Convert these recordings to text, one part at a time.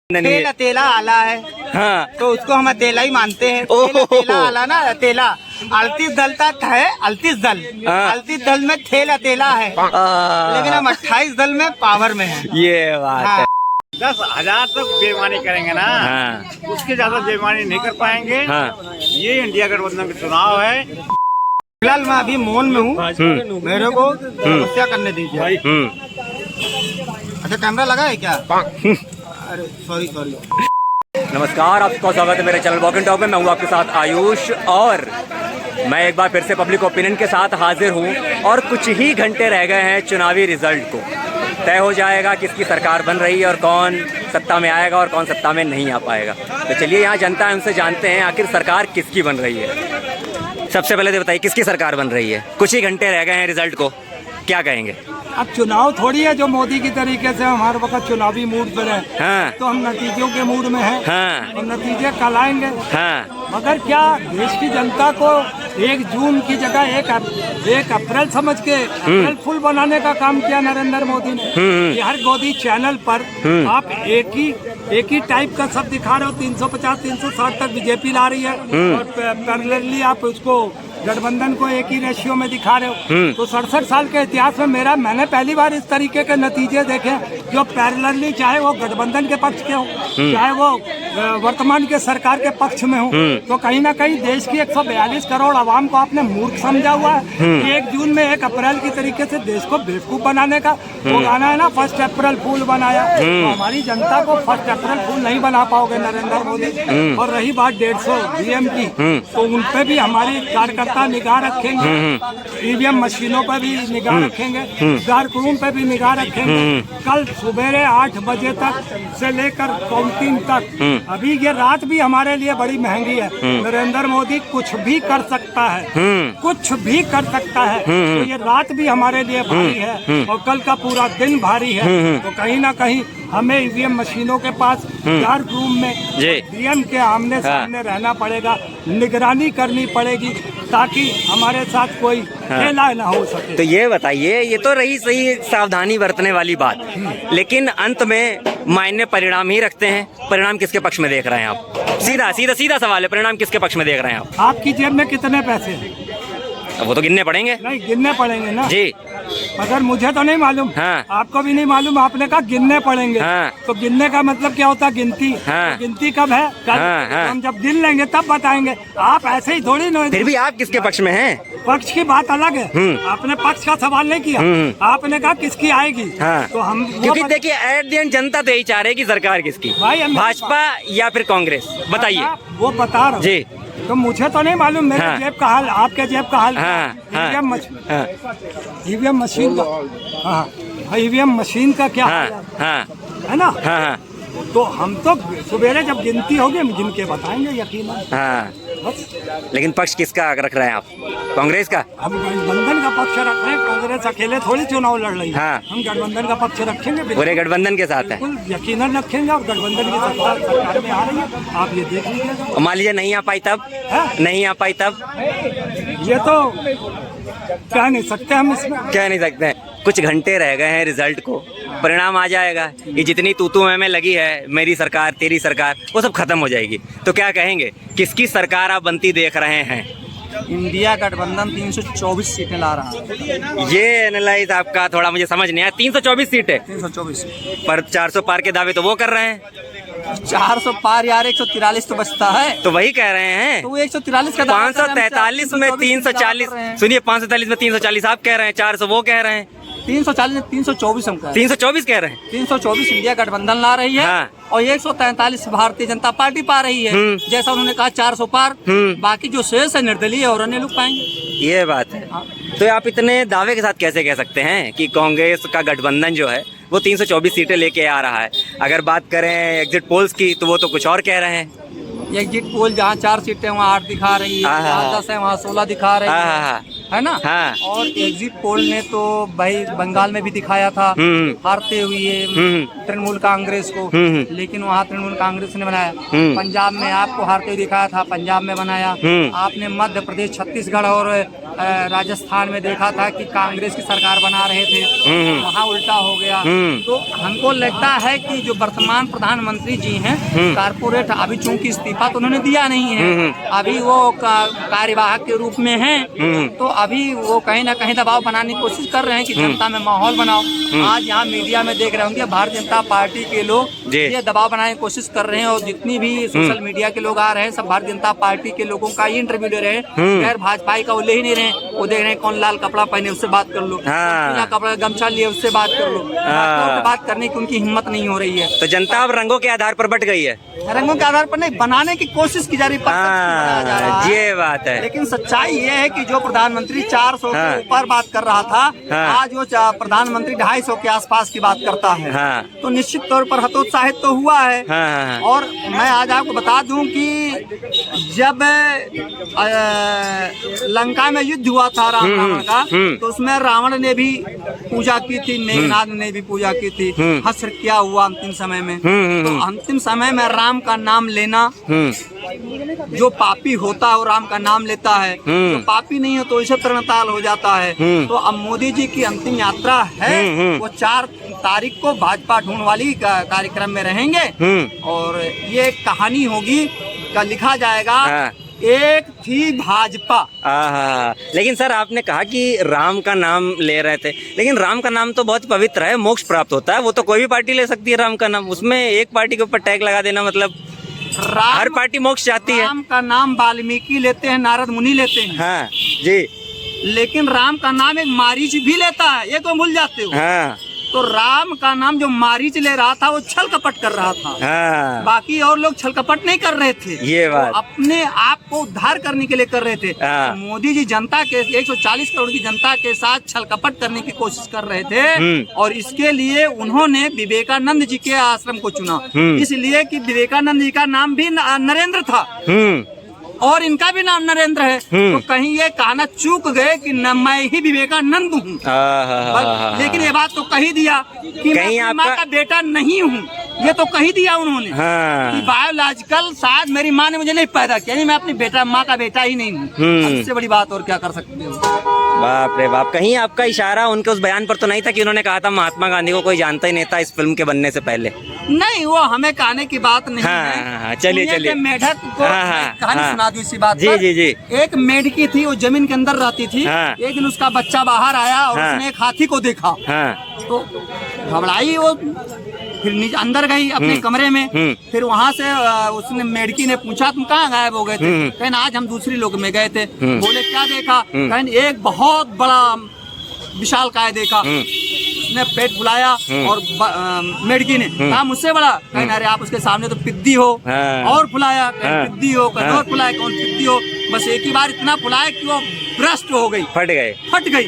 तेला तेला आला है। हाँ तो उसको हम तेला ही मानते हैं। तेला आला ना तेला 38 दल तक है। 38 दल, 38 दल में तेला है, लेकिन हम 28 दल में पावर में है। ये बात है। 10,000 तक बेईमानी करेंगे ना, हाँ उसके ज्यादा बेईमानी नहीं कर पाएंगे। हाँ ये इंडिया गठबंधन का चुनाव है। फिलहाल मैं अभी मौन में हूँ, मेरे को समस्या करने दीजिए। अच्छा कैमरा लगा है क्या? अरे सॉरी। नमस्कार, आपका स्वागत है मेरे चैनल वॉक एंड टॉक में। मैं हूँ आपके साथ आयुष और मैं एक बार फिर से पब्लिक ओपिनियन के साथ हाजिर हूँ। और कुछ ही घंटे रह गए हैं चुनावी रिजल्ट को। तय हो जाएगा किसकी सरकार बन रही है और कौन सत्ता में आएगा और कौन सत्ता में नहीं आ पाएगा। तो चलिए यहाँ जनता है, उनसे जानते हैं आखिर सरकार किसकी बन रही है। सबसे पहले तो बताइए किसकी सरकार बन रही है? कुछ ही घंटे रह गए हैं रिजल्ट को, क्या कहेंगे? अब चुनाव थोड़ी है जो मोदी की तरीके से हमारे वक्त चुनावी मूड पर है। हाँ तो हम नतीजों के मूड में हैं। हाँ और नतीजे कल आएंगे। हाँ मगर क्या देश की जनता को 1 जून की जगह 1 अप्रैल समझ के अप्रैल फुल बनाने का काम किया नरेंद्र मोदी ने। कि हर गोदी चैनल पर आप एक ही टाइप का सब दिखा रहे हो। 350-360 तक बीजेपी ला रही है और पैरेलली आप उसको गठबंधन को एक ही रेशियो में दिखा रहे हो। तो 67 साल के इतिहास में मैंने पहली बार इस तरीके के नतीजे देखे जो पैरेलली, चाहे वो गठबंधन के पक्ष के हो चाहे वो वर्तमान के सरकार के पक्ष में हो। तो कहीं ना कहीं देश की 142 करोड़ आवाम को आपने मूर्ख समझा हुआ है। 1 जून में 1 अप्रैल की तरीके से देश को बेवकूफ बनाने का वो गाना है ना, 1 अप्रैल फूल बनाया। तो हमारी जनता को 1 अप्रैल फूल नहीं बना पाओगे नरेंद्र मोदी। और रही बात 150 बीएम की, तो उन पे भी हमारी कार्यकर्ता निगाह रखेंगे। ईवीएम मशीनों पर भी निगाह रखेंगे, कारकुनों पे भी निगाह रखेंगे। कल सुबह 8 बजे तक से लेकर काउंटिंग तक, अभी ये रात भी हमारे लिए बड़ी महंगी है। नरेंद्र मोदी कुछ भी कर सकता है, कुछ भी कर सकता है। तो ये रात भी हमारे लिए भारी है और कल का पूरा दिन भारी है। तो कहीं ना कहीं हमें ईवीएम मशीनों के पास डार्क रूम में डीएम के आमने सामने रहना पड़ेगा, निगरानी करनी पड़ेगी ताकि हमारे साथ कोई खेला न हो सके। तो ये बताइए, ये तो रही सही सावधानी बरतने वाली बात, लेकिन अंत में मायने परिणाम ही रखते हैं। परिणाम किसके पक्ष में देख रहे हैं आप? सीधा सवाल है, परिणाम किसके पक्ष में देख रहे हैं आप? आपकी जेब में कितने पैसे हैं? वो तो गिनने पड़ेंगे। नहीं, गिनने पड़ेंगे ना जी। मगर मुझे तो नहीं मालूम, आपको भी नहीं मालूम। आपने कहा गिनने पड़ेंगे, तो गिनने का मतलब क्या होता है? गिनती। तो गिनती कब है? कल। हम जब गिन लेंगे तब बताएंगे। आप ऐसे ही थोड़ी ना। फिर भी आप किसके पक्ष में हैं? पक्ष की बात अलग है। आपने पक्ष का सवाल नहीं किया, आपने कहा किसकी आएगी। तो हम, क्योंकि देखिए एट द एंड जनता तो यही चाह रही है कि सरकार किसकी, भाजपा या फिर कांग्रेस, बताइए। वो बता रहा हूँ जी। तो मुझे तो नहीं मालूम मेरे जेब का हाल, आपके जेब का हाल। ईवीएम मशीन का, ईवीएम मशीन का क्या है ना? तो हम तो सुबेरे जब गिनती होगी हम गिन के बताएंगे यकीनन। लेकिन पक्ष किसका रख रहे हैं आप? कांग्रेस का? हम गठबंधन का पक्ष रख रहे हैं। कांग्रेस अकेले थोड़ी चुनाव लड़ रही है। हम गठबंधन का पक्ष रखेंगे, पूरे गठबंधन के साथ है, यकीनन रखेंगे। और गठबंधन की सरकार में आ रही है, आप ये देख लीजिएगा। मान लीजिए नहीं आ पाई तब? नहीं आ पाई तब? ये तो कह नहीं सकते हम, इसमें कह नहीं सकते। कुछ घंटे रह गए हैं रिजल्ट को, परिणाम आ जाएगा। ये जितनी तू में लगी है, मेरी सरकार तेरी सरकार, वो सब खत्म हो जाएगी। तो क्या कहेंगे, किसकी सरकार आप बनती देख रहे हैं? इंडिया गठबंधन 324 सीटें ला रहा है। ये एनालाइज आपका थोड़ा मुझे समझ नहीं आया। 324 सीटें 324 पर 400 पार के दावे तो वो कर रहे हैं। 400 पार यार, 143 तो बचता है। तो वही कह रहे हैं, तो 143 का 543 में 340। सुनिए, 543 में 340 आप कह रहे हैं, 400 वो कह रहे हैं। 340 324 हम कह रहे हैं। 324 कह रहे हैं। 324 इंडिया गठबंधन ला रही है। और 143 भारतीय जनता पार्टी पा रही है। जैसा उन्होंने कहा 400 पार, बाकी जो शेष है निर्दलीय और अन्य लोग पाएंगे। ये बात है। तो आप इतने दावे के साथ कैसे कह सकते हैं कि कांग्रेस का गठबंधन जो है वो 324 सीटें लेके आ रहा है? अगर बात करें एग्जिट पोल्स की तो वो तो कुछ और कह रहे हैं। एग्जिट पोल जहाँ 4 सीटें वहाँ 8 दिखा रही है, 10 है वहाँ 16 दिखा रही है। है ना। हाँ। और एग्जिट पोल ने तो भाई बंगाल में भी दिखाया था हारते हुए तृणमूल कांग्रेस को, लेकिन वहाँ तृणमूल कांग्रेस ने बनाया। पंजाब में आपको हारते हुए दिखाया था, पंजाब में बनाया। आपने मध्य प्रदेश, छत्तीसगढ़ और राजस्थान में देखा था कि कांग्रेस की सरकार बना रहे थे, वहाँ उल्टा हो गया। तो हमको लगता है कि जो वर्तमान प्रधानमंत्री जी हैं कारपोरेट, अभी चूंकि इस्तीफा तो उन्होंने दिया नहीं है, अभी वो कार्यवाहक के रूप में हैं, तो अभी वो कहीं ना कहीं दबाव बनाने की कोशिश कर रहे हैं कि जनता में माहौल बनाओ। आज यहाँ मीडिया में देख रहे होंगे भारतीय जनता पार्टी के लोग ये दबाव बनाने की कोशिश कर रहे हैं, और जितनी भी सोशल मीडिया के लोग आ रहे हैं सब भारतीय जनता पार्टी के लोगों का ही इंटरव्यू ले रहे हैं, गैर भाजपाई का वो ले ही नहीं रहे। वो देख रहे हैं कौन लाल कपड़ा पहने उससे बात कर लो, पीला कपड़ा गमछा लिए उससे बात कर लो, बात करने की उनकी हिम्मत नहीं हो रही है। तो जनता अब रंगों के आधार पर बट गई है, रंगों के आधार पर नहीं, बनाने की कोशिश की जा रही है। ये बात है। लेकिन सच्चाई ये है कि जो प्रधानमंत्री 400 के ऊपर बात कर रहा था, आज वो प्रधानमंत्री 250 के आसपास की बात करता है, तो निश्चित तौर पर हतोत्साहित तो हुआ है। और मैं आज आपको बता दूं कि जब लंका में युद्ध हुआ था राम रावण का, तो उसमें रावण ने भी पूजा की थी, मेघनाथ ने भी पूजा की थी, हश्र किया हुआ अंतिम समय में। तो अंतिम समय में राम का नाम लेना, जो पापी होता है वो राम का नाम लेता है, जो पापी नहीं है तो इसे तरणताल हो जाता है। तो अब मोदी जी की अंतिम यात्रा है, वो 4 तारीख को भाजपा ढूंढ वाली कार्यक्रम में रहेंगे, और ये एक कहानी होगी का लिखा जाएगा, एक थी भाजपा। लेकिन सर आपने कहा कि राम का नाम ले रहे थे, लेकिन राम का नाम तो बहुत पवित्र है, मोक्ष प्राप्त होता है, वो तो कोई भी पार्टी ले सकती है राम का नाम, उसमें एक पार्टी के ऊपर टैग लगा देना मतलब हर पार्टी मोक्ष चाहती है। राम का नाम वाल्मीकि लेते हैं, नारद मुनि लेते हैं। हाँ जी। लेकिन राम का नाम एक मारीच भी लेता है, ये तो भूल जाते हो। हाँ। तो राम का नाम जो मारीच ले रहा था वो छल कपट कर रहा था। हाँ। बाकी और लोग छल कपट नहीं कर रहे थे, ये बात अपने आप को उद्धार करने के लिए कर रहे थे। हाँ। मोदी जी जनता के 140 करोड़ की जनता के साथ छल कपट करने की कोशिश कर रहे थे, और इसके लिए उन्होंने विवेकानंद जी के आश्रम को चुना, इसलिए कि विवेकानंद जी का नाम भी नरेंद्र था और इनका भी नाम नरेंद्र है। तो कहीं ये कहना चूक गए कि न मैं ही विवेकानंद हूँ, लेकिन ये बात तो कही दिया कि मैं माँ का बेटा नहीं हूँ, ये तो कही दिया उन्होंने। कि बायोलॉजिकल शायद मेरी माँ ने मुझे नहीं पैदा किया, नहीं मैं अपनी बेटा माँ का बेटा ही नहीं हूँ। इससे बड़ी बात और क्या कर सकते हो। बाप रे बाप, कहीं आपका इशारा उनके उस बयान पर तो नहीं था कि उन्होंने कहा था महात्मा गांधी को कोई जानता ही नहीं था इस फिल्म के बनने से पहले? नहीं, वो हमें कहने की बात नहीं है। चलिए चलिए, मेढक को कहानी सुना दूं इसी बात पर। जी जी। एक मेढकी थी, वो जमीन के अंदर रहती थी। एक दिन उसका बच्चा बाहर आया और उसने एक हाथी को देखा, तो घबराई, वो फिर अंदर गई अपने कमरे में। फिर वहाँ से उसने मेढकी ने पूछा तुम कहाँ गायब हो गए थे? कहने आज हम दूसरी लोक में गए थे। बोले क्या देखा? कहने एक बहुत बड़ा विशाल काय देखा। उसने पेट फुलाया और मेढकी ने कहा मुझसे बड़ा? कहने अरे आप उसके सामने तो पिद्दी हो। और फुलाया, पिद्दी हो, और फुलाया, कौन पिद्दी हो? बस एक ही बार इतना फुलाया कि वो भ्रष्ट हो गई, फट गई।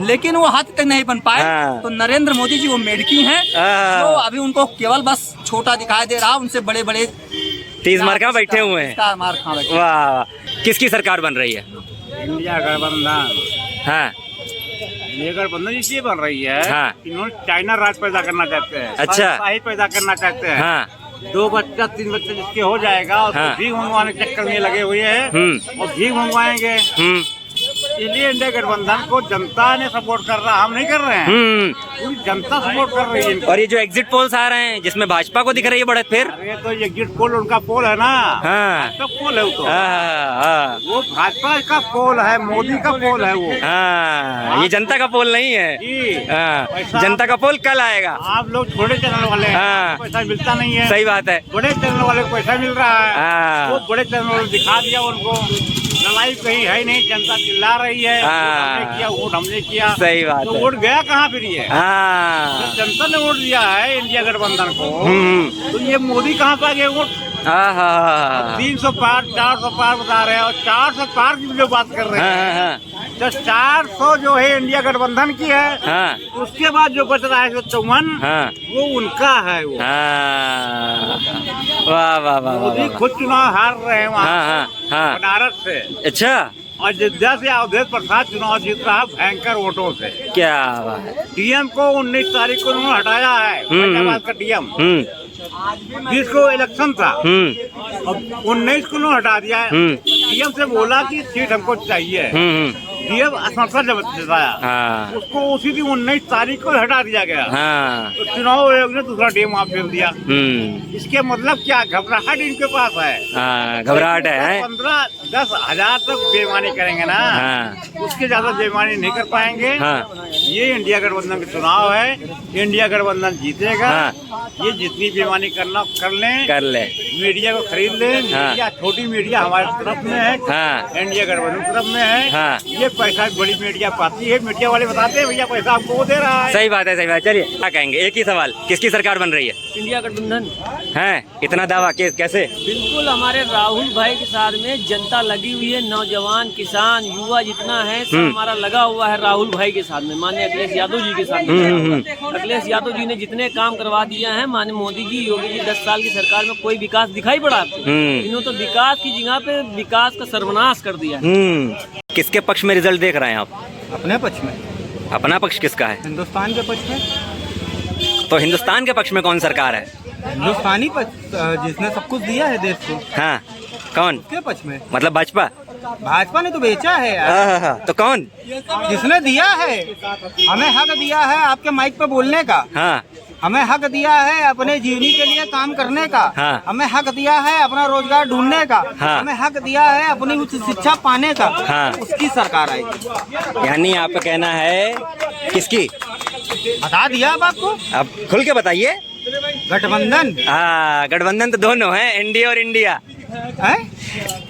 लेकिन वो हाथ तक नहीं बन पाए। तो नरेंद्र मोदी जी वो मेढकी हैं, तो अभी उनको केवल बस छोटा दिखाई दे रहा, उनसे बड़े बड़े 30 मार खा बैठे हुए हैं। वाह, किसकी सरकार बन रही है? इंडिया गठबंधन। हाँ, इंडिया गठबंधन इसलिए बन रही है, इन्होंने चाइना राज पैदा करना चाहते हैं। अच्छा, शाही पैदा करना चाहते हैं। 2 बच्चा 3 बच्चे जिसके हो जाएगा, और भीख मंगवाने के चक्कर में लगे हुए हैं, और भीख मंगवाएंगे। इसलिए इंडिया गठबंधन को जनता ने सपोर्ट कर रहा, हम नहीं कर रहे हैं, पूरी जनता सपोर्ट कर रही है। और ये जो एग्जिट पोल्स आ रहे हैं जिसमें भाजपा को दिख रही है बढ़त, फिर अरे तो एग्जिट पोल उनका पोल है ना, भाजपा पोल है वो भाजपा का पोल है, मोदी का पोल है वो। ये जनता का पोल नहीं है। जनता का पोल कल आएगा। आप लोग छोटे चैनल वाले हैं, पैसा मिलता नहीं है। सही बात है, बड़े चैनल वाले को पैसा मिल रहा है। वो बड़े चैनल वाले दिखा दिया उनको, लड़ाई कहीं है नहीं, जनता चिल्ला रही है, हमने किया, वोट हमने किया। सही बात है। वोट गया कहाँ फिर ये? जनता ने वोट दिया है इंडिया गठबंधन को, तो ये मोदी कहाँ से आ गए वोट? 300 पार 400 पार बता रहे हैं, और 400 पार की जो बात कर रहे हैं, तो 400 जो है इंडिया गठबंधन की है। उसके बाद जो बच रहा है 154, वो उनका है। वो वाह वाह वाह, मोदी खुद चुनाव हार रहे हैं वहाँ बनारस से। अच्छा, अयोध्या से अवधेश प्रसाद चुनाव जीत रहा है भयंकर वोटों से। क्या बात है। डीएम को 19 तारीख को उन्होंने हटाया है, फैजाबाद का डीएम जिसको इलेक्शन था, अब 19 को उन्होंने हटा दिया है। डीएम से बोला कि सीट हमको चाहिए, डीएम असमर्थन जताया, उसको उसी दिन 19 तारीख को हटा दिया गया। तो चुनाव आयोग ने दूसरा डीएम आप फेल दिया। इसके मतलब क्या, घबराहट इनके पास है, घबराहट है। 15-10 हजार तक बेईमानी करेंगे ना, उसके ज्यादा बेईमानी नहीं कर पाएंगे। ये इंडिया गठबंधन का चुनाव है, इंडिया गठबंधन जीतेगा। ये जितनी बेईमानी करना कर ले, मीडिया को खरीद ले। मीडिया, छोटी मीडिया हमारे तरफ में है, इंडिया गठबंधन तरफ में है। ये पैसा बड़ी मीडिया पाती है, मीडिया वाले बताते हैं भैया पैसा हमको वो दे रहा है। सही बात है, सही बात है। चलिए क्या कहेंगे, एक ही सवाल, किसकी सरकार बन रही है? इंडिया गठबंधन है। इतना दावा कैसे? बिल्कुल हमारे राहुल भाई के साथ में जनता लगी हुई है, नौजवान, किसान, युवा जितना है सब हमारा लगा हुआ है राहुल भाई के साथ में, माननीय अखिलेश यादव जी के साथ में। अखिलेश यादव जी ने जितने काम करवा दिया है, माननीय मोदी जी, योगी जी 10 साल की सरकार में कोई विकास दिखाई पड़ा आपको? इन्होंने तो विकास की जगह पे विकास का सर्वनाश कर दिया है। किसके पक्ष में रिजल्ट देख रहे हैं आप? अपने पक्ष में। अपना पक्ष किसका है? हिंदुस्तान के पक्ष में। तो हिंदुस्तान के पक्ष में कौन सरकार है? हिंदुस्तानी पक्ष, जिसने सब कुछ दिया है देश को। हाँ, कौन? उसके पक्ष में। मतलब भाजपा? भाजपा ने तो बेचा है यार। तो कौन? जिसने दिया है, हमें हक दिया है आपके माइक पे बोलने का। हाँ। हमें हक दिया है अपने जीवनी के लिए काम करने का। हाँ। हमें हक दिया है अपना रोजगार ढूंढने का। हाँ। हमें हक दिया है अपनी उच्च शिक्षा पाने का। हाँ। उसकी सरकार आएगी। यानी आपका कहना है किसकी? बता दिया अब आपको, अब खुल के बताइए। गठबंधन। हाँ, गठबंधन तो दोनों है, एनडीए और इंडिया है।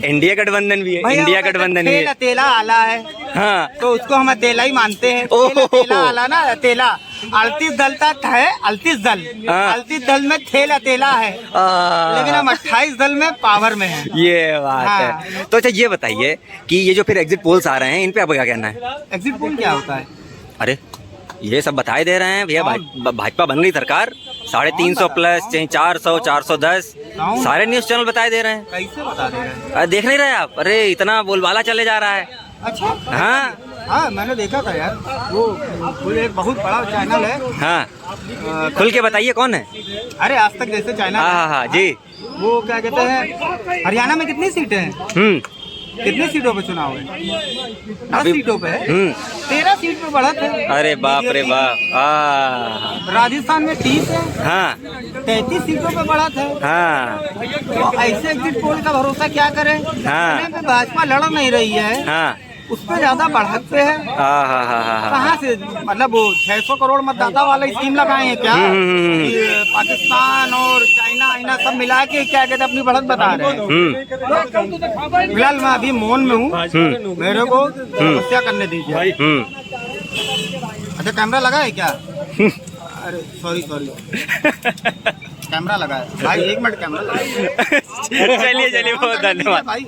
इंडिया गठबंधन भी है, इंडिया गठबंधन भी है। तेला आला है। हाँ, तो उसको हम तेला ही मानते हैं। तेला आला ना, तेला 38 दल तक है, 38 दल। 38 दल में तेला है, लेकिन हम 28 दल में पावर में है। ये बात है। तो अच्छा ये बताइए कि ये जो फिर एग्जिट पोल्स आ रहे हैं, इन पे आपका क्या कहना है? एग्जिट पोल क्या होता है? अरे ये सब बताए दे रहे हैं भैया, भाजपा बन गई सरकार, 350 प्लस, 400, 410, सारे न्यूज चैनल बताए दे रहे हैं। कैसे बता दे रहे हैं? देख नहीं रहे आप? अरे इतना बोलबाला चले जा रहा है। अच्छा। हाँ, मैंने देखा था यार, वो एक बहुत बड़ा चैनल है। हाँ, खुल के बताइए कौन है? अरे आज तक जैसे चैनल। हाँ जी। वो क्या कहते हैं, हरियाणा में कितनी सीटें हैं? कितनी सीटों पे चुनाव है? 10 सीटों पे है। 13 सीट पे बढ़त है। अरे बाप रे बाप। राजस्थान में 30 है। हाँ, 33 सीटों पे बढ़त है। हाँ। तो ऐसे एग्जिट पोल का भरोसा क्या करें? हाँ। भाजपा लड़ नहीं रही है। हाँ, उस पर ज्यादा बढ़त पे है। कहाँ से, मतलब वो 600 करोड़ मतदाता वाला स्कीम लगाए हैं क्या? ये पाकिस्तान और चाइना सब मिला के क्या कहते अपनी बढ़त बता रहे हैं। फिलहाल मैं अभी मौन में हूँ, मेरे को समस्या करने दीजिए। अच्छा, कैमरा लगा है क्या? अरे सॉरी कैमरा लगा है भाई, 1 मिनट कैमरा लगा। चलिए बहुत धन्यवाद भाई।